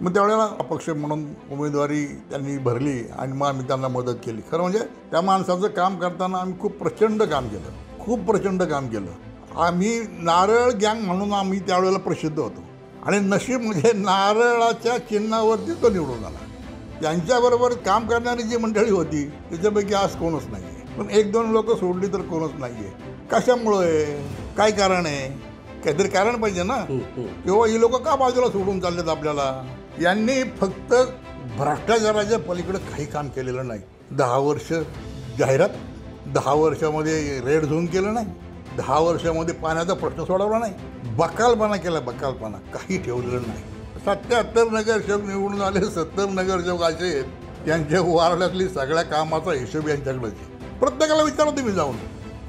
मग त्यावेळेला अपक्ष म्हणून उमेदवारी त्यांनी भरली आणि मग आम्ही त्यांना मदत केली. खरं म्हणजे त्या माणसाचं काम करताना आम्ही खूप प्रचंड काम केलं, खूप प्रचंड काम केलं. आम्ही नारळ गँग म्हणून आम्ही त्यावेळेला प्रसिद्ध होतो आणि नशीब म्हणजे नारळाच्या चिन्हावरती तो निवडून आला. त्यांच्याबरोबर काम करणारी जी मंडळी होती त्याच्यापैकी आज कोणच नाही आहे. पण एक दोन लोक सोडली तर कोणच नाही आहे. कशामुळं आहे, काय कारण आहे, काहीतरी कारण पाहिजे ना. किंवा ही लोक का बाजूला सोडून चाललेत आपल्याला. यांनी फक्त भ्रष्टाचाराच्या पलीकडे काही काम केलेलं नाही. 10 वर्ष जाहिरात, 10 वर्षामध्ये रेड झोन केलं नाही, 10 वर्षामध्ये पाण्याचा प्रश्न सोडवला नाही, बकालपणा केला, बकालपणा काही ठेवलेलं नाही. 77 नगरसेवक निवडून आले, 70 नगरसेवक असे आहेत त्यांच्या वार्डातली सगळ्या कामाचा हिशोब यांच्याकडेच आहे. प्रत्येकाला विचारा तुम्ही जाऊन,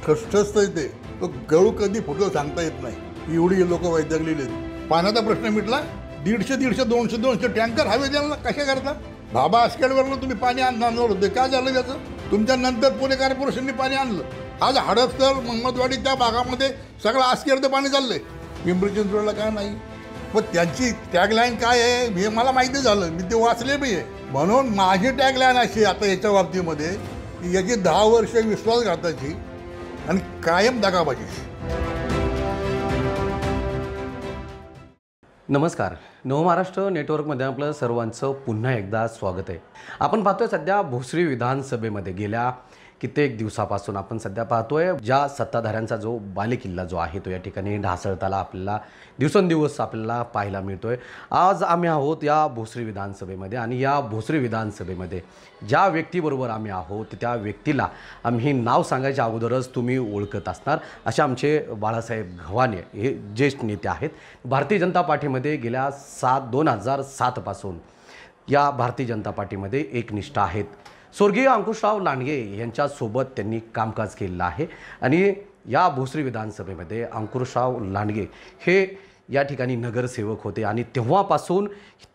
ठसठसतं येते, तो गळू कधी फुटलं सांगता येत नाही. एवढी लोक वैद्यकलेली आहेत. पाण्याचा प्रश्न मिटला. 150, 200 टँकर हवे द्यायला कशा करता. बाबा आस्केडवरनं तुम्ही पाणी आणणार होते, काय झालं त्याचं. तुमच्या नंतर पुणे कॉर्पोरेशनने पाणी आणलं. आज हडपसर, महमदवाडी त्या भागामध्ये सगळं आस्केडचं पाणी चाललंय. पिंपरी चिंचवडला काय नाही. पण त्यांची टॅगलाईन काय आहे हे मला माहिती झालं, मी ते वाचले बी आहे. म्हणून माझी टॅगलाईन अशी आता याच्या बाबतीमध्ये की याची 10 वर्ष विश्वासघाताची आणि कायम दगाबाजी. नमस्कार, नवमहाराष्ट्र नेटवर्कमध्ये आपलं सर्वांचं पुन्हा एकदा स्वागत आहे. आपण पाहतोय सध्या भोसरी विधानसभेमध्ये गेल्या कित्येक दिवसापासून आपण सध्या पाहतोय ज्या सत्ताधाऱ्यांचा जो बालेकिल्ला जो आहे तो या ठिकाणी ढासळताना आपल्याला दिवसेंदिवस आपल्याला पाहायला मिळतोय. आज आम्ही आहोत या भोसरी विधानसभेमध्ये आणि या भोसरी विधानसभेमध्ये ज्या व्यक्तीबरोबर आम्ही आहोत त्या व्यक्तीला आम्ही नाव सांगायच्या अगोदरच तुम्ही ओळखत असणार असे आमचे बाळासाहेब गव्हाणे हे ज्येष्ठ नेते आहेत. भारतीय जनता पार्टीमध्ये गेल्या 2007 पासून या भारतीय जनता पार्टीमध्ये एकनिष्ठ आहेत. स्वर्गीय अंकुशराव लांडगे यांच्यासोबत त्यांनी कामकाज केलेलं आहे आणि या भोसरी विधानसभेमध्ये अंकुशराव लांडगे हे या ठिकाणी नगरसेवक होते आणि तेव्हापासून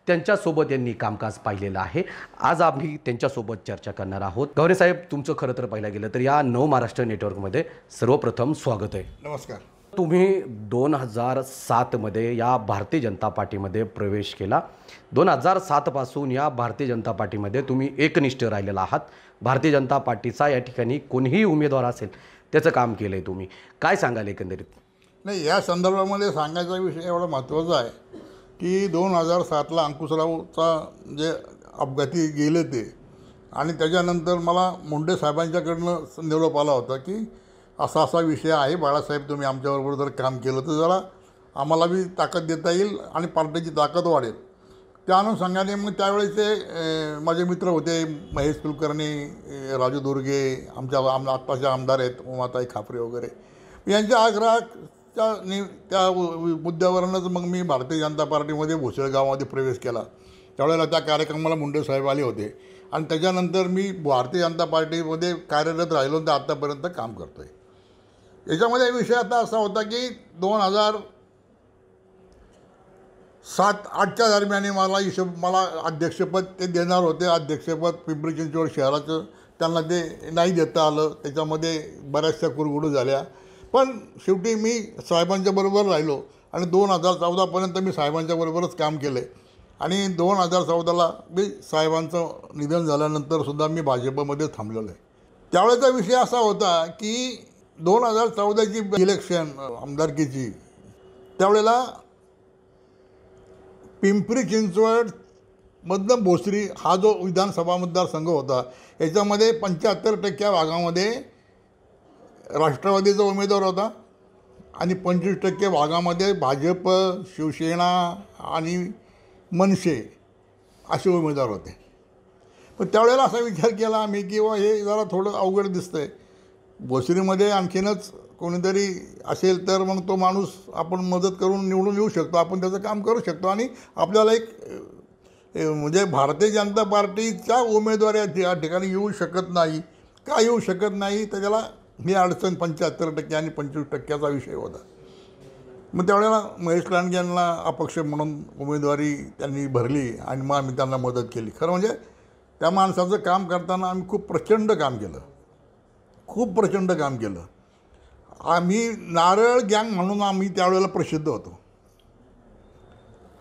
त्यांच्यासोबत यांनी कामकाज पाहिलेलं आहे. आज आम्ही त्यांच्यासोबत चर्चा करणार आहोत. गव्हाणे साहेब, तुमचं खरं तर पाहिलं गेलं तर या नवमहाराष्ट्र नेटवर्कमध्ये सर्वप्रथम स्वागत आहे. नमस्कार. तुम्ही 2007मध्ये या भारतीय जनता पार्टीमध्ये प्रवेश केला. 2007 पासून या भारतीय जनता पार्टीमध्ये तुम्ही एकनिष्ठ राहिलेला आहात. भारतीय जनता पार्टीचा या ठिकाणी कोणीही उमेदवार असेल त्याचं काम केलं आहे तुम्ही. काय सांगाल एकंदरीत. नाही, या संदर्भामध्ये सांगायचा विषय एवढा महत्त्वाचा आहे की 2007ला अंकुशरावचा जे अपघाती गेले ते आणि त्याच्यानंतर मला मुंडे साहेबांच्याकडनं निरोप आला होता की असा विषय आहे बाळासाहेब, तुम्ही आमच्याबरोबर जर काम केलं तर जरा आम्हाला बी ताकद देता येईल आणि पार्टीची ताकद वाढेल. त्या अनुषंगाने मग त्यावेळेचे माझे मित्र होते महेश कुलकर्णी, राजू दुर्गे, आत्ताचे आमदार आहेत उमाताई खापरे वगैरे, यांच्या आग्रहाच्या त्या मुद्द्यावरूनच मग मी भारतीय जनता पार्टीमध्ये भोसळगावामध्ये प्रवेश केला. त्यावेळेला त्या कार्यक्रमाला मुंडे साहेब आले होते आणि त्याच्यानंतर मी भारतीय जनता पार्टीमध्ये कार्यरत राहिलो तर आत्तापर्यंत काम करतो आहे. याच्यामध्ये विषय आता असा होता की 2007-08च्या दरम्यान मला अध्यक्षपद ते देणार होते. अध्यक्षपद पिंपरी चिंचवड शहराचं त्यांना ते नाही देता आलं. त्याच्यामध्ये बऱ्याचशा कुरघुडू झाल्या. पण शेवटी मी साहेबांच्या बरोबर राहिलो आणि 2014पर्यंत मी साहेबांच्या बरोबरच काम केलं आहे. आणि 2014ला मी साहेबांचं निधन झाल्यानंतरसुद्धा मी भाजपमध्ये थांबलेलो आहे. त्यावेळेचा विषय असा होता की 2014ची इलेक्शन आमदारकीची, त्यावेळेला पिंपरी चिंचवडमधनं भोसरी हा जो विधानसभा मतदारसंघ होता याच्यामध्ये 75% भागामध्ये राष्ट्रवादीचा उमेदवार होता आणि 25% भागामध्ये भाजप, शिवसेना आणि मनसे असे उमेदवार होते. पण त्यावेळेला असा विचार केला आम्ही की हे जरा थोडं अवघड दिसतं आहे. भोसरीमध्ये आणखीनच कोणीतरी असेल तर मग तो माणूस आपण मदत करून निवडून येऊ शकतो, आपण त्याचं काम करू शकतो आणि आपल्याला एक म्हणजे भारतीय जनता पार्टीचा उमेदवार या ठिकाणी येऊ शकत नाही. का येऊ शकत नाही तर त्याला ही अडचण 75% आणि 25%चा विषय होता. मग त्यावेळेला महेश लांडगे यांना अपक्ष म्हणून उमेदवारी त्यांनी भरली आणि मग आम्ही त्यांना मदत केली. खरं म्हणजे त्या माणसाचं काम करताना आम्ही खूप प्रचंड काम केलं, खूप प्रचंड काम केलं. आम्ही नारळ गँग म्हणून आम्ही त्यावेळेला प्रसिद्ध होतो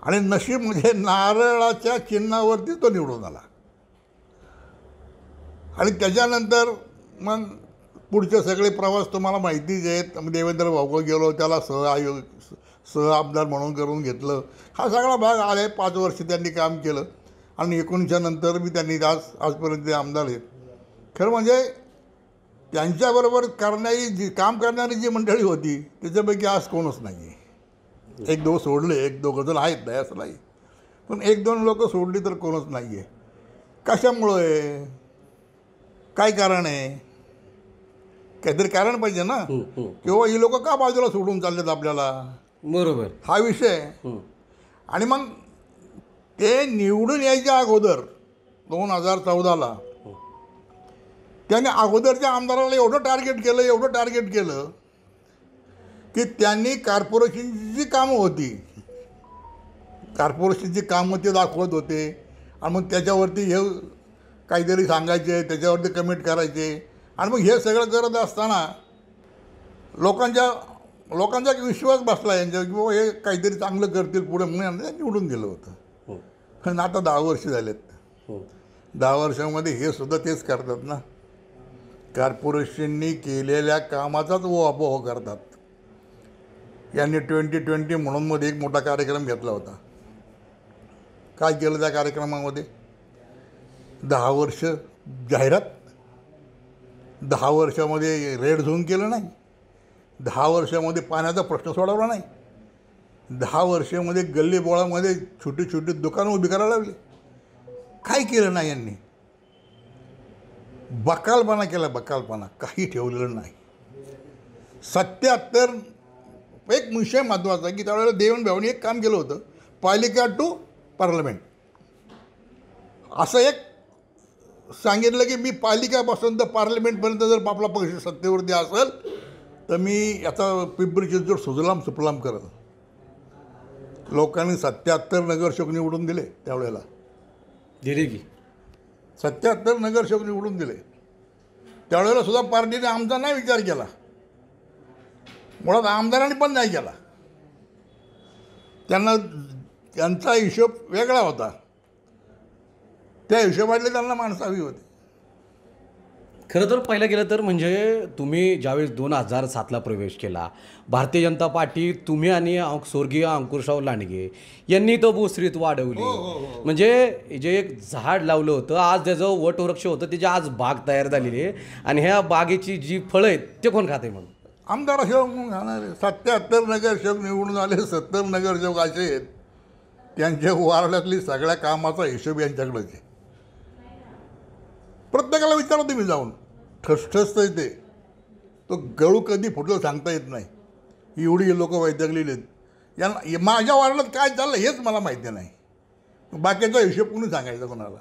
आणि नशीब म्हणजे नारळाच्या चिन्हावरती तो निवडून आला. आणि त्याच्यानंतर मग पुढचे सगळे प्रवास तुम्हाला माहितीच आहेत. देवेंद्र भाऊकडे गेलो, त्याला आमदार म्हणून करून घेतलं. हा सगळा भाग आले. 5 वर्ष त्यांनी काम केलं आणि 19 नंतर मी त्यांनी आजपर्यंत ते आमदार आहेत. खरं म्हणजे त्यांच्याबरोबर काम करणारी जी मंडळी होती त्याच्यापैकी आज कोणच नाही आहे. 1-2 सोडले, 1-2 जण आहेत, नाही असं नाही, पण 1-2 लोक सोडली तर कोणच नाही आहे. कशामुळं आहे, काय कारण आहे? काहीतरी कारण पाहिजे ना, किंवा ही लोक का बाजूला सोडून चाललेत आपल्याला. बरोबर, हा विषय. आणि मग ते निवडून यायच्या अगोदर 2014ला त्याने अगोदरच्या आमदाराला एवढं टार्गेट केलं की त्यांनी कॉर्पोरेशनची जी कामं होती, कॉर्पोरेशनची कामं ते दाखवत होते आणि मग त्याच्यावरती हे काहीतरी सांगायचे, त्याच्यावरती कमेंट करायचे. आणि मग हे सगळं करत असताना लोकांचा एक विश्वास बसला यांच्यावर की बाबा हे काहीतरी चांगलं करतील पुढे, म्हणून निवडून दिलं होतं. पण आता 10 वर्ष झालेत. 10 वर्षामध्ये हे सुद्धा तेच करतात ना, कॉर्पोरेशननी केलेल्या कामाचाच उहापोह करतात. यांनी 2020 म्हणून मध्ये एक मोठा कार्यक्रम घेतला होता. काय केलं त्या कार्यक्रमामध्ये? 10 वर्ष जाहिरात, 10 वर्षामध्ये रेड झोन केलं नाही, 10 वर्षामध्ये पाण्याचा प्रश्न सोडवला नाही, 10 वर्षामध्ये गल्लीबोळामध्ये छोटी छोटी दुकानं उभी करायला लागली. काय केलं नाही यांनी? बकालपणा केला, बकालपणा, काही ठेवलेलं नाही. 77 एक विषय महत्त्वाचा आहे की त्यावेळेला देवेंद्र भाऊंनी एक काम केलं होतं, पालिका टू पार्लमेंट. असं एक सांगितलं की मी पालिकापासून तर पार्लमेंटपर्यंत जर आपला पक्ष सत्तेवरती असेल तर मी याचा पिंपरी चिंचवड सुजलाम सुफलाम करत. लोकांनी 77 नगरसेवक निवडून दिले त्यावेळेला. दिले की 77 नगरसेवक निवडून दिले. त्यावेळेला सुद्धा पार्टीने आमचा नाही विचार केला, मुळात आमदारांनी पण नाही केला. त्यांचा हिशोब वेगळा होता. त्या हिशोबातले त्यांना माणसं हवी होती. खरं तर पाहिलं गेलं तर म्हणजे तुम्ही ज्यावेळेस 2007ला प्रवेश केला, भारतीय जनता पार्टी तुम्ही आणि स्वर्गीय अंकुशराव लांडगे यांनी तो भोसरीत वाढवली. म्हणजे जे एक झाड लावलं होतं, आज त्याचं वटवृक्ष होतं, त्याची आज बाग तयार झालेली आहे. आणि ह्या बागेची जी फळं आहेत ते कोण खाते? मग आमदार अशोक खाणारे. 77 नगरसेवक निवडून आले, 70 नगरसेवक असे आहेत त्यांच्या वार्डातली सगळ्या कामाचा हिशोब यांच्याकडेच आहे. प्रत्येकाला विचारा तुम्ही जाऊन, ठसठसतंय ते. तो गळू कधी फुटलं सांगता येत नाही. एवढी लोक वैतागलेली आहेत. यांना माझ्या वार्डात काय चाललं हेच मला माहिती नाही. बाकीचा हिशोब कोणी सांगायचा कोणाला?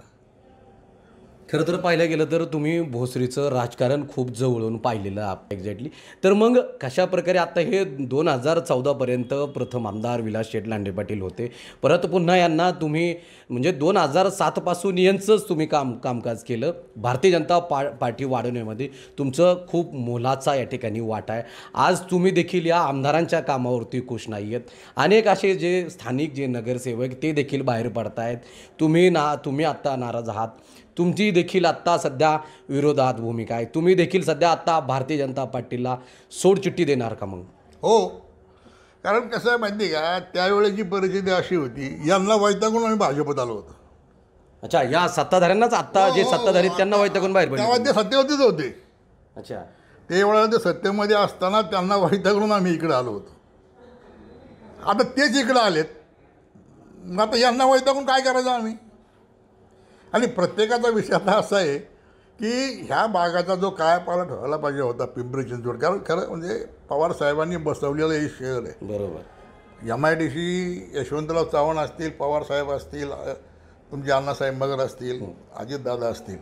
खरं तर पाहिलं गेलं तर तुम्ही भोसरीचं राजकारण खूप जवळून पाहिलेलं एक्झॅक्टली. तर मग कशा प्रकारे आता हे 2014पर्यंत प्रथम आमदार विलास शेठ लांडे पाटील होते, परत पुन्हा यांना तुम्ही म्हणजे 2007पासून यांचंच तुम्ही कामकाज केलं. भारतीय जनता पार्टी वाढवण्यामध्ये तुमचं खूप मोलाचा या ठिकाणी वाटा आहे. आज तुम्ही देखील या आमदारांच्या कामावरती खुश नाही आहेत. अनेक असे जे स्थानिक जे नगरसेवक ते देखील बाहेर पडत आहेत. तुम्ही आत्ता नाराज आहात. तुमची देखील आत्ता सध्या विरोधात भूमिका आहे. तुम्ही देखील सध्या आत्ता भारतीय जनता पार्टीला सोडचिठ्ठी देणार का? मग हो, कारण कसं आहे माहिती आहे का, त्यावेळेची परिस्थिती अशी होती, यांना वैतागून आम्ही भाजपत आलो होतो. अच्छा, या सत्ताधाऱ्यांनाच आत्ता जे सत्ताधारी त्यांना वैतागून बाहेर पडले? तेव्हा ते सत्तेवरतीच होते. अच्छा, ते वेळेला ते सत्तेमध्ये असताना त्यांना वैतागून आम्ही इकडे आलो होतो. आता तेच इकडे आलेत. मग आता यांना वैतागून काय करायचं आम्ही? आणि प्रत्येकाचा विषय आता असा आहे की ह्या भागाचा जो कायापालट व्हायला पाहिजे होता पिंपरी चिंचवड, कारण खरं म्हणजे पवार साहेबांनी बसवलेलं हे शहर आहे. बरोबर. MIDC यशवंतराव चव्हाण असतील, पवार साहेब असतील, तुमचे अण्णासाहेब मगर असतील, अजितदादा असतील,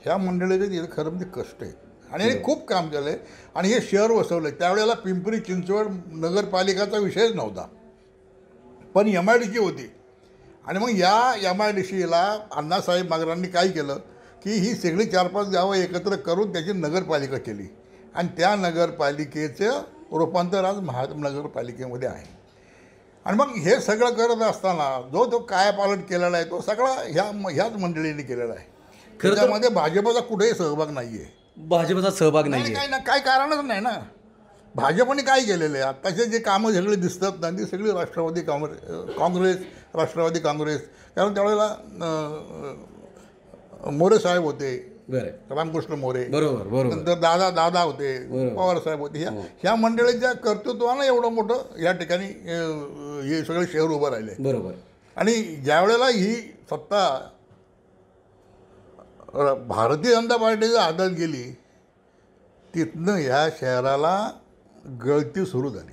ह्या मंडळीचे तिथे खरं म्हणजे कष्ट आहे. आणि हे खूप काम केलं आहे आणि हे शहर वसवलं आहे. त्यावेळेला पिंपरी चिंचवड नगरपालिकाचा विषयच नव्हता, पण MIDC होती. आणि मग या MIDCला अण्णासाहेब मगरांनी काय केलं की ही सगळी 4-5 गावं एकत्र करून त्याची नगरपालिका केली. आणि त्या नगरपालिकेचं रूपांतर आज महानगरपालिकेमध्ये आहे. आणि मग हे सगळं करत असताना जो तो कायापालट केलेला आहे तो सगळा ह्याच मंडळींनी केलेला आहे. खरं तर त्याच्यामध्ये भाजपचा कुठेही सहभाग नाही आहे. भाजपचा सहभाग नाही नाही काय ना काय कारणच नाही ना. भाजपने काय केलेलं आहे आत्ताचे जे कामं सगळे दिसतात ना ती सगळी काँग्रेस राष्ट्रवादी काँग्रेस. कारण त्यावेळेला मोरे साहेब होते, बरं रामकृष्ण मोरे, बरोबर बरोबर नंतर दादा होते, पवार साहेब होते. ह्या मंडळीच्या कर्तृत्वानं एवढं मोठं या ठिकाणी हे सगळे शहर उभं राहिले. बरोबर. आणि ज्यावेळेला ही सत्ता भारतीय जनता पार्टीच्या हातात गेली तिथनं ह्या शहराला गळती सुरू झाली.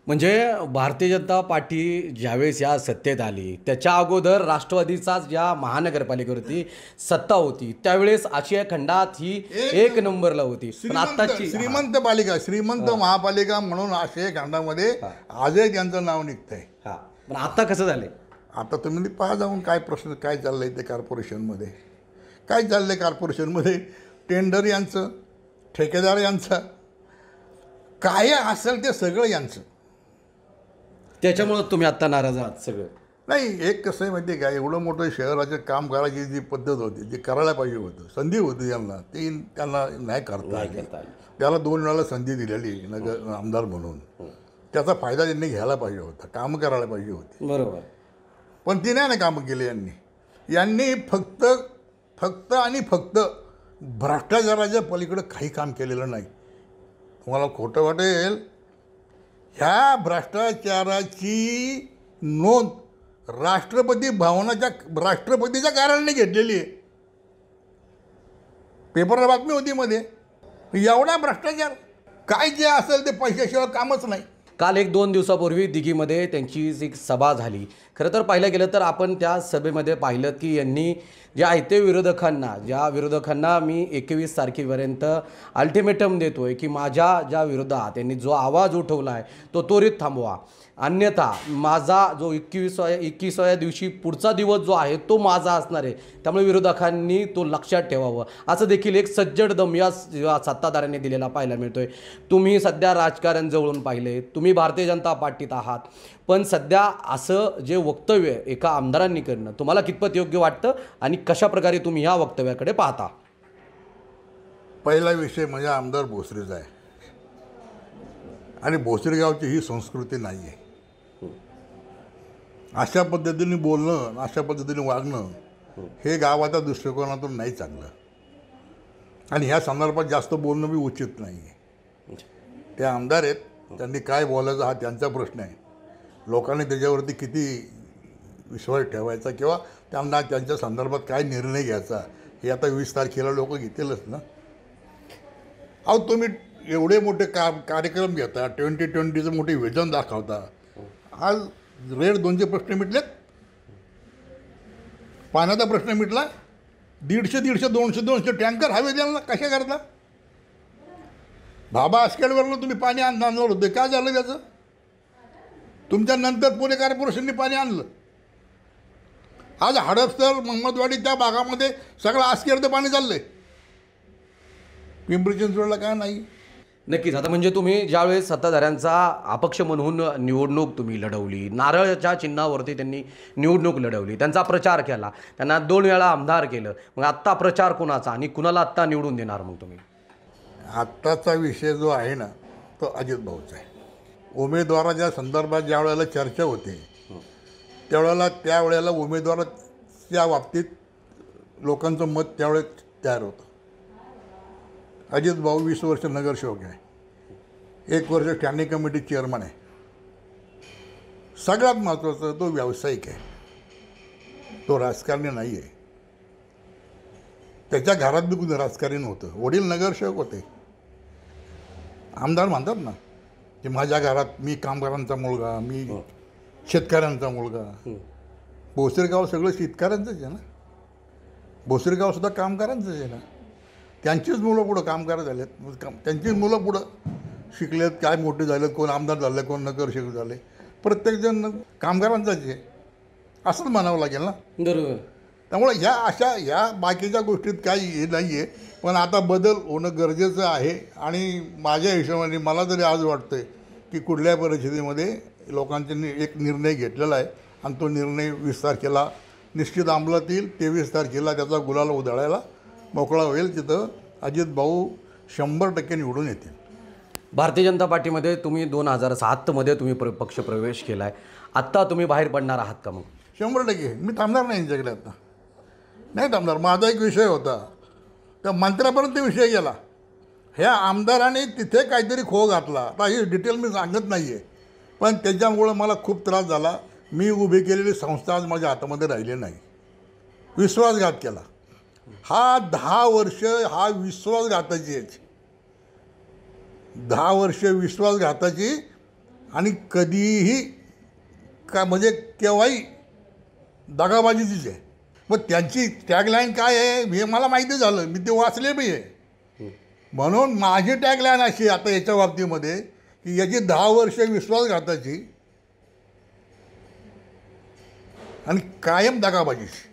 म्हणजे भारतीय जनता पार्टी ज्यावेळेस या सत्तेत आली त्याच्या अगोदर राष्ट्रवादीचा ज्या महानगरपालिकेवरती सत्ता होती त्यावेळेस आशिया खंडात ही एक नंबरला होती. पण आत्ताची श्रीमंत महापालिका म्हणून आशिया खंडामध्ये आजही त्यांचं नाव निघतंय. हा पण आता कसं झालंय? आता तुम्ही पहा जाऊन काय प्रश्न काय चाललंय ते कॉर्पोरेशनमध्ये. काय चाललंय कॉर्पोरेशनमध्ये? टेंडर यांचं, ठेकेदार यांचं, काय असेल ते सगळं यांचं. त्याच्यामुळं तुम्ही आत्ता नाराज आहात सगळं? नाही, एक कसं आहे माहिती आहे का, एवढं मोठं शहराचं काम करायची जी पद्धत होती जी करायला पाहिजे होतं, संधी होती यांना, ती त्यांना नाही करता आली. त्याला 2 वेळाला संधी दिलेली नगर आमदार म्हणून. त्याचा फायदा त्यांनी घ्यायला पाहिजे होता, कामं करायला पाहिजे होती. बरोबर. पण ती नाही ना कामं केली यांनी फक्त आणि फक्त भ्रष्टाचाराच्या पलीकडे काही काम केलेलं नाही. तुम्हाला खोटं वाटेल, ह्या भ्रष्टाचाराची नोंद राष्ट्रपतीच्या कार्यालयाने घेतलेली आहे. पेपरला बातमी होती मध्ये. एवढा भ्रष्टाचार, काय जे असेल ते पैशाशिवाय कामच नाही. काल 1-2 दिवसापूर्वी दिघीमध्ये त्यांची एक सभा झाली. खरं तर पाहिलं गेलं तर आपण त्या सभेमध्ये पाहिलं की यांनी जे आहे ते विरोधकांना मी 21 तारखेपर्यंत अल्टिमेटम देतोय की माझ्या ज्या विरोधात त्यांनी जो आवाज उठवला आहे तो त्वरित थांबवा, अन्यथा माझा जो 21व्या दिवशी पुढचा दिवस जो आहे तो माझा असणार आहे. त्यामुळे विरोधकांनी तो लक्षात ठेवावं असं देखील एक सज्जड दम या सत्ताधाऱ्यांनी दिलेला पाहायला मिळतोय. तुम्ही सध्या राजकारण जवळून पाहिले, तुम्ही भारतीय जनता पार्टीत आहात, पण सध्या असं जे वक्तव्य एका आमदारांनी करणं तुम्हाला कितपत योग्य वाटतं आणि कशा प्रकारे तुम्ही ह्या वक्तव्याकडे पाहता? पहिला विषय म्हणजे आमदार भोसरीचा आहे आणि भोसरी गावची ही संस्कृती नाही आहे. अशा पद्धतीने बोलणं, अशा पद्धतीने वागणं हे गावाच्या दृष्टिकोनातून नाही चांगलं. आणि ह्या संदर्भात जास्त बोलणं बी उचित नाही आहे. ते आमदार आहेत, त्यांनी काय बोलायचं हा त्यांचा प्रश्न आहे. लोकांनी त्याच्यावरती किती विश्वास ठेवायचा किंवा त्यांना त्यांच्या संदर्भात काय निर्णय घ्यायचा हे आता 20 तारखेला लोक घेतीलच ना. अहो, तुम्ही एवढे मोठे कार्यक्रम घेता, 2020चं मोठे विजन दाखवता. आज रेड 2चे प्रश्न मिटलेत, पाण्याचा प्रश्न मिटला, 150 200 टँकर हवे द्यायला कशा करता? बाबा आस्केडवरनं तुम्ही पाणी आणणार होते, काय झालं त्याचं? तुमच्या नंतर पुणे कॉर्पोरेशनने पाणी आणलं. आज हडपसर, महमदवाडी त्या भागामध्ये सगळं आस्केडचं पाणी चाललंय. पिंपरी चिंचवडला काय नाही. नक्कीच. आता म्हणजे तुम्ही ज्यावेळेस सत्ताधाऱ्यांचा अपक्ष म्हणून निवडणूक तुम्ही लढवली, नारळच्या चिन्हावरती त्यांनी निवडणूक लढवली, त्यांचा प्रचार केला, त्यांना 2 वेळा आमदार केलं, मग आत्ता प्रचार कुणाचा आणि कुणाला आत्ता निवडून देणार मग तुम्ही? आत्ताचा विषय जो आहे ना तो अजित भाऊचा आहे. उमेदवाराच्या संदर्भात ज्या वेळेला चर्चा होते त्यावेळेला उमेदवाराच्या बाबतीत लोकांचं मत त्यावेळेस तयार होतं. अजित भाऊ 20 वर्ष नगरसेवक आहे, 1 वर्ष स्टँडिंग कमिटी चेअरमन आहे. सगळ्यात महत्त्वाचं तो व्यावसायिक आहे, तो राजकारणी नाही आहे. त्याच्या घरात बी कुठे राजकारण होतं. वडील नगरसेवक होते. आमदार म्हणतात ना की माझ्या घरात मी कामगारांचा मुलगा, मी शेतकऱ्यांचा मुलगा. भोसरी गाव सगळं शेतकऱ्यांचंच आहे ना. भोसरी गावसुद्धा कामगारांचंच आहे ना. त्यांचीच मुलं पुढं कामगार झालेत, त्यांचीच मुलं पुढं शिकलेत, काय मोठे झालेत, कोण आमदार झाले, कोण नगरसेवक झाले. प्रत्येकजण कामगारांचाच आहे असंच म्हणावं लागेल ना. बरोबर. त्यामुळे ह्या बाकीच्या गोष्टीत काही हे नाही आहे. पण आता बदल होणं गरजेचं आहे. आणि माझ्या हिशोबाने मला तरी आज वाटतं की कुठल्या परिस्थितीमध्ये लोकांनी एक निर्णय घेतलेला आहे आणि तो निर्णय 20 तारखेला निश्चित अंमलात येईल. 23 तारखेला त्याचा गुलाल उधळायला मोकळा होईल. तिथं अजित भाऊ 100% निवडून येतील. भारतीय जनता पार्टीमध्ये तुम्ही 2007मध्ये तुम्ही पक्ष प्रवेश केला आहे. आत्ता तुम्ही बाहेर पडणार आहात का? मग 100% मी थांबणार नाही यांच्याकडे. आता नाही थांबणार. माझा एक विषय होता, त्या मंत्र्यापर्यंत विषय गेला. ह्या आमदाराने तिथे काहीतरी खो घातला. आता ही डिटेल मी सांगत नाही आहे, पण त्याच्यामुळं मला खूप त्रास झाला. मी उभी केलेली संस्था आज माझ्या हातामध्ये राहिली नाही. विश्वासघात केला. हा 10 वर्ष हा विश्वासघाताची आहे. 10 वर्ष विश्वासघाताची. आणि कधीही का म्हणजे केव्हाही दगाबाजीचीच आहे. मग त्यांची टॅगलाईन काय आहे हे मला माहिती झालं. मी ते वाचले बी आहे. म्हणून माझी टॅगलाईन अशी आता याच्या बाबतीमध्ये की याची 10 वर्ष विश्वासघाताची आणि कायम दगाबाजीची.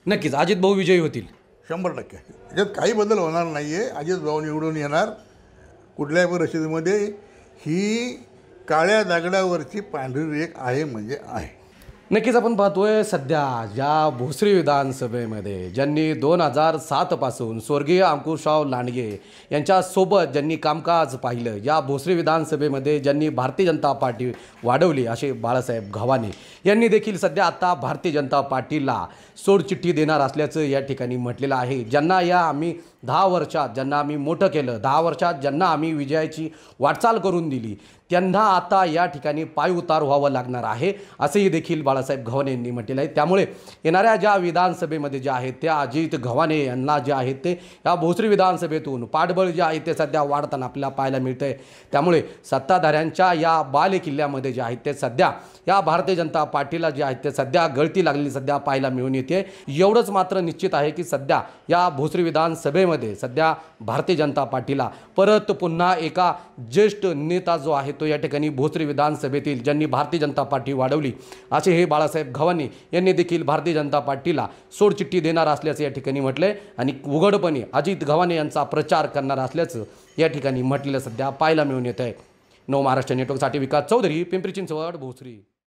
नक्कीच अजित भाऊ विजयी होतील 100%. याच्यात काही बदल होणार नाही आहे. अजित भाऊ निवडून येणार. कुठल्याही परिस्थितीमध्ये ही काळ्या दगडावरची पांढरी रेख आहे म्हणजे आहे. नक्कीच आपण पाहतोय सध्या ज्या भोसरी विधानसभेमध्ये ज्यांनी 2007 पासून स्वर्गीय अंकुशराव लांडगे यांच्यासोबत ज्यांनी कामकाज पाहिलं, या भोसरी विधानसभेमध्ये ज्यांनी भारतीय जनता पार्टी वाढवली असे बाळासाहेब गव्हाणे यांनी देखील सध्या आता भारतीय जनता पार्टीला सोडचिठ्ठी देणार असल्याचं या ठिकाणी म्हटलेलं आहे. ज्यांना या आम्ही 10 वर्षात ज्यांना आम्ही मोठं केलं, 10 वर्षात ज्यांना आम्ही विजयाची वाटचाल करून दिली, त्यांना आता या ठिकाणी पायउतार व्हावं लागणार आहे असंही देखील बाळासाहेब गव्हाणे यांनी म्हटलेलं आहे. त्यामुळे येणाऱ्या ज्या विधानसभेमध्ये ज्या आहेत त्या अजित गव्हाणे यांना जे आहेत ते या भोसरी विधानसभेतून पाठबळ जे आहे ते सध्या वाढताना आपल्याला पाहायला मिळतं आहे. त्यामुळे सत्ताधाऱ्यांच्या या बालेकिल्ल्यामध्ये जे आहेत ते सध्या या भारतीय जनता पार्टीला जे आहेत ते सध्या गळती लागलेली सध्या पाहायला मिळून येते. एवढंच मात्र निश्चित आहे की सध्या या भोसरी विधानसभेमध्ये सध्या भारतीय जनता पार्टीला परत पुन्हा एका ज्येष्ठ नेता जो आहे तो या ठिकाणी भोसरी विधानसभेतील ज्यांनी भारतीय जनता पार्टी वाढवली असे हे बाळासाहेब गव्हाणे यांनी देखील भारतीय जनता पार्टीला सोडचिठ्ठी देणार असल्याचं या ठिकाणी म्हटलंय आणि उघडपणे अजित गव्हाणे यांचा प्रचार करणार असल्याचं या ठिकाणी म्हटलेलं सध्या पाहायला मिळून येत आहे. नव महाराष्ट्र नेटवर्कसाठी विकास चौधरी, पिंपरी चिंचवड, भोसरी.